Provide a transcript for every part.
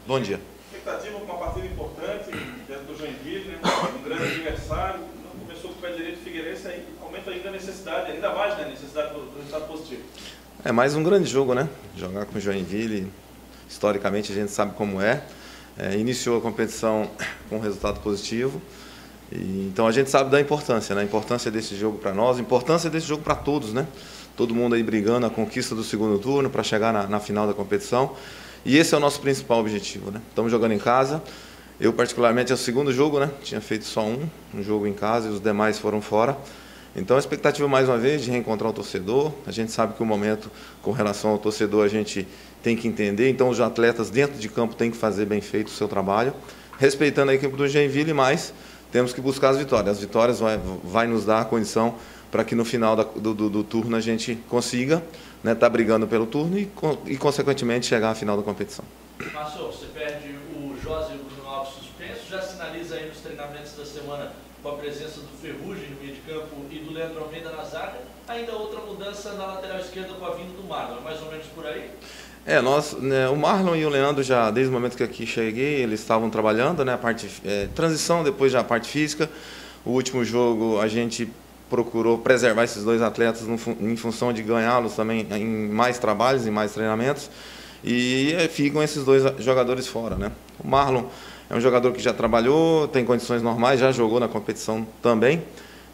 Bom dia. Expectativa com uma partida importante dentro do Joinville, né? Um grande adversário, não começou com o pé direito do Figueirense, aí aumenta ainda a necessidade, ainda mais, né, a necessidade do resultado positivo. É mais um grande jogo, né? Jogar com o Joinville, historicamente a gente sabe como é. Iniciou a competição com resultado positivo. Então a gente sabe da importância, né? A importância desse jogo para nós, a importância desse jogo para todos, né? Todo mundo aí brigando a conquista do segundo turno para chegar na final da competição. E esse é o nosso principal objetivo, né? Estamos jogando em casa. Eu, particularmente, é o segundo jogo, né? Tinha feito só um jogo em casa e os demais foram fora. Então a expectativa, mais uma vez, de reencontrar o torcedor. A gente sabe que o momento, com relação ao torcedor, a gente tem que entender. Então os atletas dentro de campo têm que fazer bem feito o seu trabalho, respeitando a equipe do Joinville, mas temos que buscar as vitórias. As vitórias vai nos dar a condição para que no final do turno a gente consiga, né, estar brigando pelo turno e, consequentemente, chegar à final da competição. Márcio, você perde o José e o Bruno Alves suspenso, já sinaliza aí nos treinamentos da semana com a presença do Ferrugem no meio de campo e do Leandro Almeida na zaga. Ainda outra mudança na lateral esquerda com a vinda do Marlon, mais ou menos por aí? O Marlon e o Leandro, já desde o momento que aqui cheguei, eles estavam trabalhando, né, a parte transição, depois já a parte física. O último jogo a gente procurou preservar esses dois atletas em função de ganhá-los também em mais trabalhos, em mais treinamentos. E ficam esses dois jogadores fora, né? O Marlon é um jogador que já trabalhou, tem condições normais, já jogou na competição também.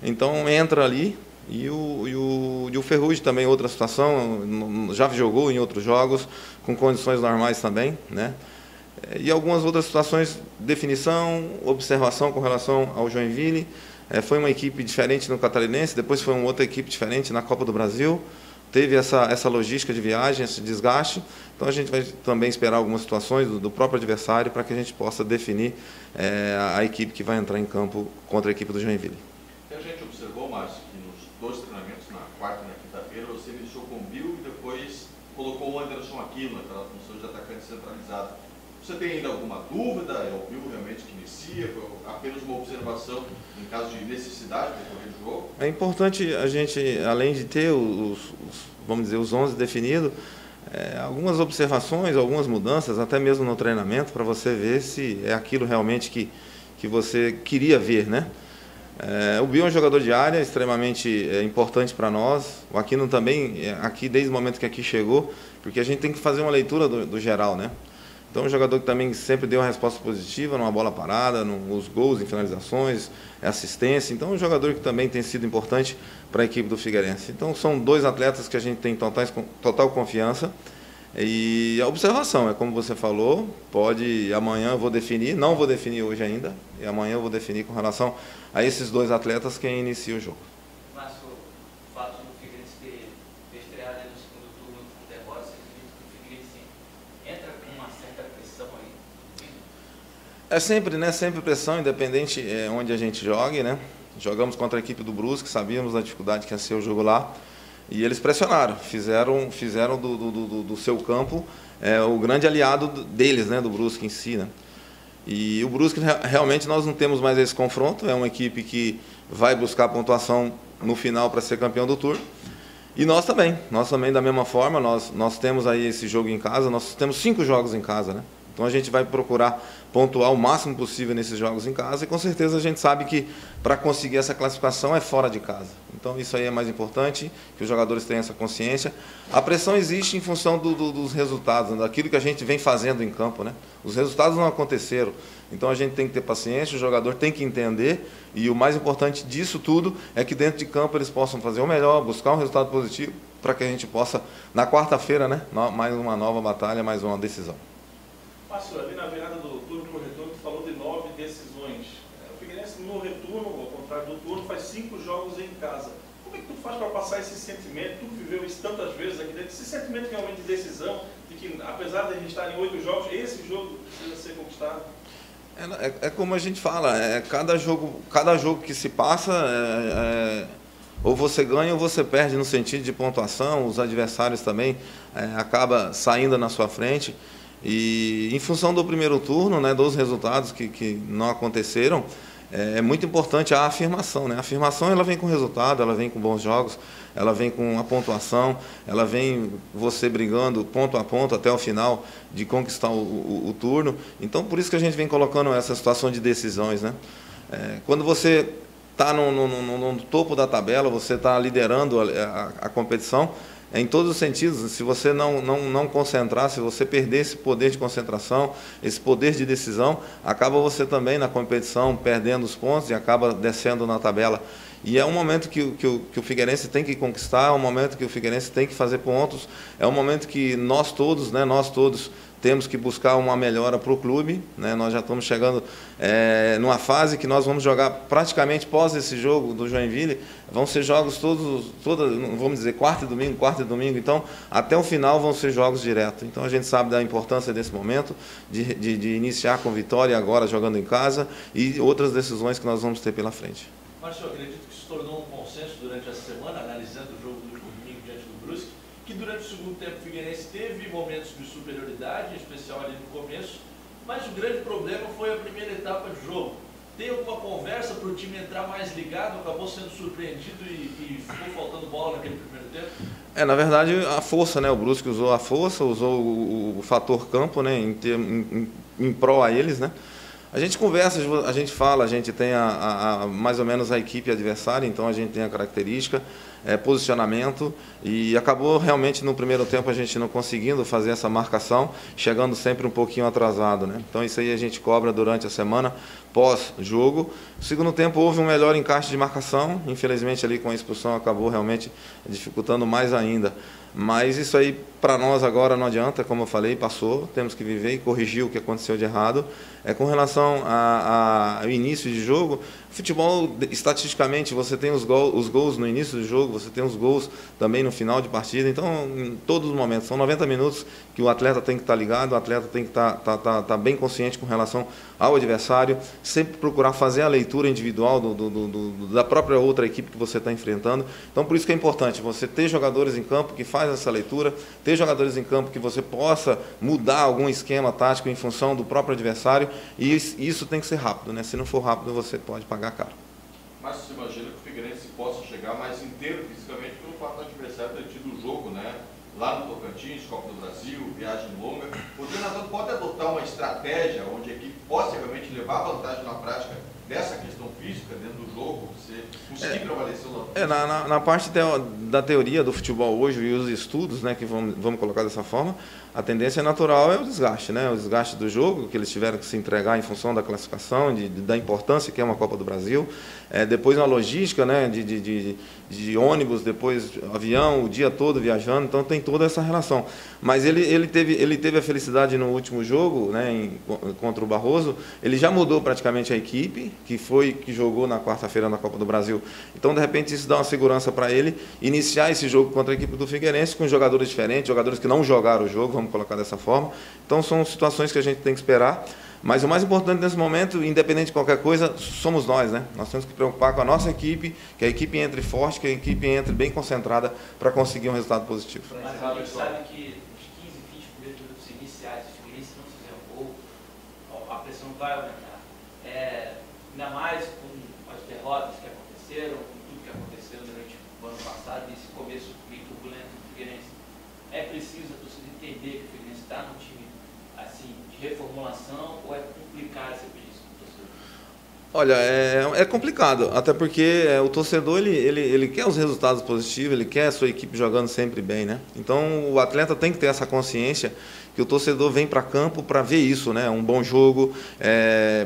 Então entra ali. E o Ferrugem também, outra situação, já jogou em outros jogos, com condições normais também, né? E algumas outras situações, definição, observação com relação ao Joinville. Foi uma equipe diferente no Catarinense, depois foi uma outra equipe diferente na Copa do Brasil. Teve essa logística de viagem, esse desgaste. Então a gente vai também esperar algumas situações do próprio adversário para que a gente possa definir a equipe que vai entrar em campo contra a equipe do Joinville. E a gente observou, Márcio, que nos dois treinamentos, na quarta e na quinta-feira, você iniciou com o Bill e depois colocou o Anderson Aquino naquela função de atacante centralizado. Você tem ainda alguma dúvida? É o Bill realmente que inicia? Foi apenas uma observação em caso de necessidade do decorrer do jogo? É importante a gente, além de ter vamos dizer, os 11 definidos, algumas observações, algumas mudanças, até mesmo no treinamento, para você ver se é aquilo realmente que você queria ver, né? O Bill é um jogador de área extremamente importante para nós. O Aquino também, aqui desde o momento que aqui chegou, porque a gente tem que fazer uma leitura do geral, né? Então, um jogador que também sempre deu uma resposta positiva numa bola parada, nos gols, em finalizações, assistência. Então, um jogador que também tem sido importante para a equipe do Figueirense. Então, são dois atletas que a gente tem total confiança. E a observação, é como você falou, amanhã eu vou definir, não vou definir hoje ainda, e amanhã eu vou definir com relação a esses dois atletas quem inicia o jogo. Mas o fato do Figueirense ter estreado no segundo turno com derrota, você acredita que o Figueirense entra com uma certa pressão aí? É sempre, né? Sempre pressão, independente onde a gente jogue, né? Jogamos contra a equipe do Brusque, sabíamos da dificuldade que ia ser o jogo lá. E eles pressionaram, fizeram do seu campo o grande aliado deles, né, do Brusque em si, né? E o Brusque, realmente, nós não temos mais esse confronto, é uma equipe que vai buscar pontuação no final para ser campeão do turno. E nós também da mesma forma, nós temos aí esse jogo em casa, nós temos 5 jogos em casa, né? Então a gente vai procurar pontuar o máximo possível nesses jogos em casa e com certeza a gente sabe que para conseguir essa classificação é fora de casa. Então isso aí é mais importante, que os jogadores tenham essa consciência. A pressão existe em função dos resultados, daquilo que a gente vem fazendo em campo, né? Os resultados não aconteceram, então a gente tem que ter paciência, o jogador tem que entender e o mais importante disso tudo é que dentro de campo eles possam fazer o melhor, buscar um resultado positivo para que a gente possa, na quarta-feira, né, mais uma nova batalha, mais uma decisão. Márcio, ali na virada do turno para o retorno, tu falou de 9 decisões. O Figueirense no retorno, ao contrário do turno, faz 5 jogos em casa. Como é que tu faz para passar esse sentimento? Tu viveu isso tantas vezes aqui dentro, esse sentimento realmente de decisão, de que apesar de a gente estar em 8 jogos, esse jogo precisa ser conquistado? É como a gente fala, cada jogo que se passa, ou você ganha ou você perde no sentido de pontuação, os adversários também acabam saindo na sua frente. E em função do primeiro turno, né, dos resultados que não aconteceram, é muito importante a afirmação, né? A afirmação ela vem com resultado, ela vem com bons jogos, ela vem com a pontuação, ela vem você brigando ponto a ponto até o final de conquistar o turno. Então, por isso que a gente vem colocando essa situação de decisões, né? Quando você está no topo da tabela, você está liderando a competição, em todos os sentidos. Se você não concentrar, se você perder esse poder de concentração, esse poder de decisão, acaba você também na competição perdendo os pontos e acaba descendo na tabela. E é um momento que o Figueirense tem que conquistar, é um momento que o Figueirense tem que fazer pontos, é um momento que nós todos temos que buscar uma melhora para o clube, né? Nós já estamos chegando numa fase que nós vamos jogar praticamente pós esse jogo do Joinville, vão ser jogos todos, vamos dizer, quarta e domingo, então até o final vão ser jogos direto. Então a gente sabe da importância desse momento, de iniciar com vitória agora jogando em casa e outras decisões que nós vamos ter pela frente. Márcio, eu acredito que se tornou um consenso durante a semana, analisando o jogo do último domingo diante do Brusque, que durante o segundo tempo o Figueirense teve momentos de superioridade, em especial ali no começo, mas o grande problema foi a primeira etapa de jogo. Tem alguma conversa para o time entrar mais ligado, acabou sendo surpreendido e ficou faltando bola naquele primeiro tempo? Na verdade, a força, né? O Brusque usou a força, usou o fator campo, né? Em prol a eles, né? A gente conversa, a gente fala, a gente tem mais ou menos a equipe adversária, então a gente tem a característica, posicionamento, e acabou realmente no primeiro tempo a gente não conseguindo fazer essa marcação, chegando sempre um pouquinho atrasado, né? Então isso aí a gente cobra durante a semana, pós-jogo. No segundo tempo houve um melhor encaixe de marcação, infelizmente ali com a expulsão acabou realmente dificultando mais ainda. Mas isso aí para nós agora não adianta, como eu falei, passou, temos que viver e corrigir o que aconteceu de errado. Com relação ao início de jogo, futebol, estatisticamente, você tem os gols no início do jogo, você tem os gols também no final de partida, então em todos os momentos, são 90 minutos que o atleta tem que estar ligado, o atleta tem que estar bem consciente com relação ao adversário, sempre procurar fazer a leitura individual da própria outra equipe que você está enfrentando. Então por isso que é importante você ter jogadores em campo que faz essa leitura, ter jogadores em campo que você possa mudar algum esquema tático em função do próprio adversário, e isso tem que ser rápido, né? Se não for rápido, você pode pagar caro. Mas você imagina que o Figueirense possa chegar mais inteiro fisicamente pelo fato do adversário ter tido o jogo, né? Lá no Tocantins, Copa do Brasil, viagem longa. O treinador pode adotar uma estratégia onde a equipe possa realmente levar vantagem na prática dessa questão física dentro do jogo, você conseguir prevalecer o lado. Na parte da teoria do futebol hoje e os estudos, né, que vamos colocar dessa forma, a tendência natural é o desgaste, né? O desgaste do jogo, que eles tiveram que se entregar em função da classificação, da importância que é uma Copa do Brasil. Depois uma logística, né, de ônibus, depois avião, o dia todo viajando, então tem toda essa relação. Mas ele teve a felicidade no último jogo, né, contra o Barroso, ele já mudou praticamente a equipe, que jogou na quarta-feira na Copa do Brasil. Então, de repente, isso dá uma segurança para ele iniciar esse jogo contra a equipe do Figueirense com jogadores diferentes, jogadores que não jogaram o jogo, vamos colocar dessa forma. Então, são situações que a gente tem que esperar. Mas o mais importante nesse momento, independente de qualquer coisa, somos nós, né? Nós temos que preocupar com a nossa equipe, que a equipe entre forte, que a equipe entre bem concentrada para conseguir um resultado positivo. Mas a gente sabe que nos 15, 20 primeiros minutos iniciais, se o Figueirense não fizer um gol, a pressão vai aumentar. Ainda mais com as derrotas que aconteceram, com tudo que aconteceu durante o ano passado, e esse começo meio turbulento do Figueirense. É preciso a torcida entender que o Figueirense está num time assim, de reformulação, ou é complicado esse pedido do torcedor? Olha, é complicado, até porque o torcedor ele quer os resultados positivos, ele quer a sua equipe jogando sempre bem, né? Então o atleta tem que ter essa consciência que o torcedor vem para campo para ver isso, né? Um bom jogo,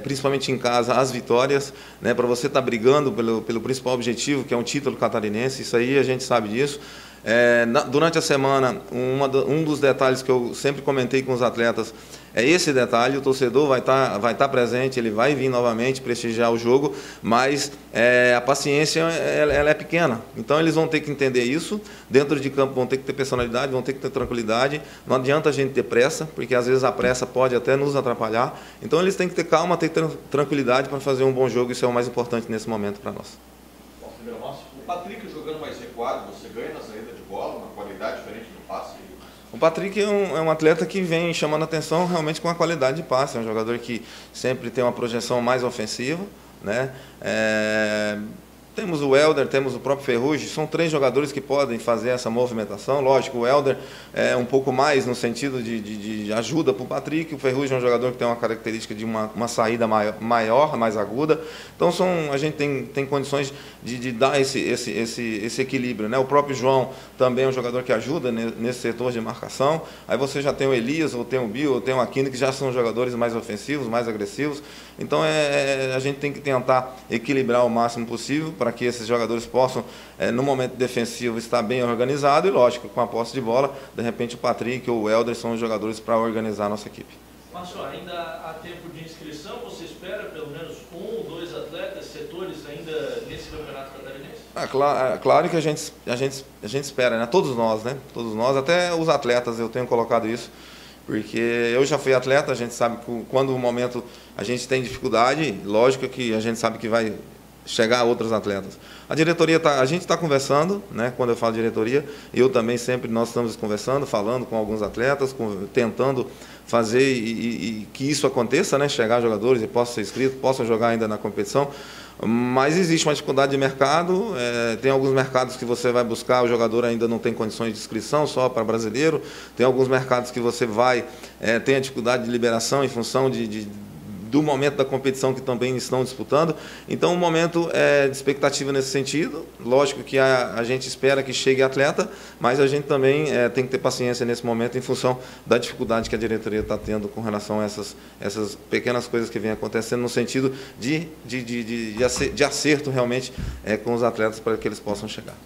principalmente em casa, as vitórias, né? Para você estar brigando pelo principal objetivo, que é um título catarinense, isso aí a gente sabe disso. Durante a semana, um dos detalhes que eu sempre comentei com os atletas é esse detalhe: o torcedor vai estar presente, ele vai vir novamente prestigiar o jogo, mas a paciência ela é pequena. Então eles vão ter que entender isso, dentro de campo vão ter que ter personalidade, vão ter que ter tranquilidade. Não adianta a gente ter pressa, porque às vezes a pressa pode até nos atrapalhar. Então eles têm que ter calma, ter tranquilidade para fazer um bom jogo, isso é o mais importante nesse momento para nós. O Patrick jogando mais recuado, você ganha na saída de bola, uma qualidade diferente do passe? O Patrick é um atleta que vem chamando a atenção realmente com a qualidade de passe, é um jogador que sempre tem uma projeção mais ofensiva, né? Temos o Helder, temos o próprio Ferrugem, são 3 jogadores que podem fazer essa movimentação. Lógico, o Helder é um pouco mais no sentido de ajuda para o Patrick, o Ferrugem é um jogador que tem uma característica de uma saída maior, mais aguda. Então a gente tem condições de dar esse equilíbrio, né? O próprio João também é um jogador que ajuda nesse setor de marcação. Aí você já tem o Elias, ou tem o Bill, ou tem o Aquino, que já são jogadores mais ofensivos, mais agressivos. Então a gente tem que tentar equilibrar o máximo possível para que esses jogadores possam, no momento defensivo, estar bem organizado e, lógico, com a posse de bola, de repente o Patrick ou o Helder são os jogadores para organizar a nossa equipe. Márcio, ainda há tempo de inscrição? Você espera pelo menos 1 ou 2 atletas, setores ainda nesse campeonato catarinense? Claro que a gente espera, né? Todos nós, né? Todos nós, até os atletas, eu tenho colocado isso. Porque eu já fui atleta, a gente sabe que quando o momento a gente tem dificuldade, lógico que a gente sabe que vai chegar a outros atletas. A diretoria a gente está conversando, né? Quando eu falo diretoria, eu também sempre, nós estamos conversando, falando com alguns atletas, tentando fazer e que isso aconteça, né? Chegar jogadores e possam ser inscritos, possam jogar ainda na competição. Mas existe uma dificuldade de mercado, tem alguns mercados que você vai buscar, o jogador ainda não tem condições de inscrição, só para brasileiro, tem alguns mercados que você vai, tem a dificuldade de liberação em função do momento da competição que também estão disputando. Então, o momento é de expectativa nesse sentido. Lógico que a gente espera que chegue atleta, mas a gente também tem que ter paciência nesse momento em função da dificuldade que a diretoria está tendo com relação a essas pequenas coisas que vêm acontecendo no sentido de acerto realmente com os atletas para que eles possam chegar.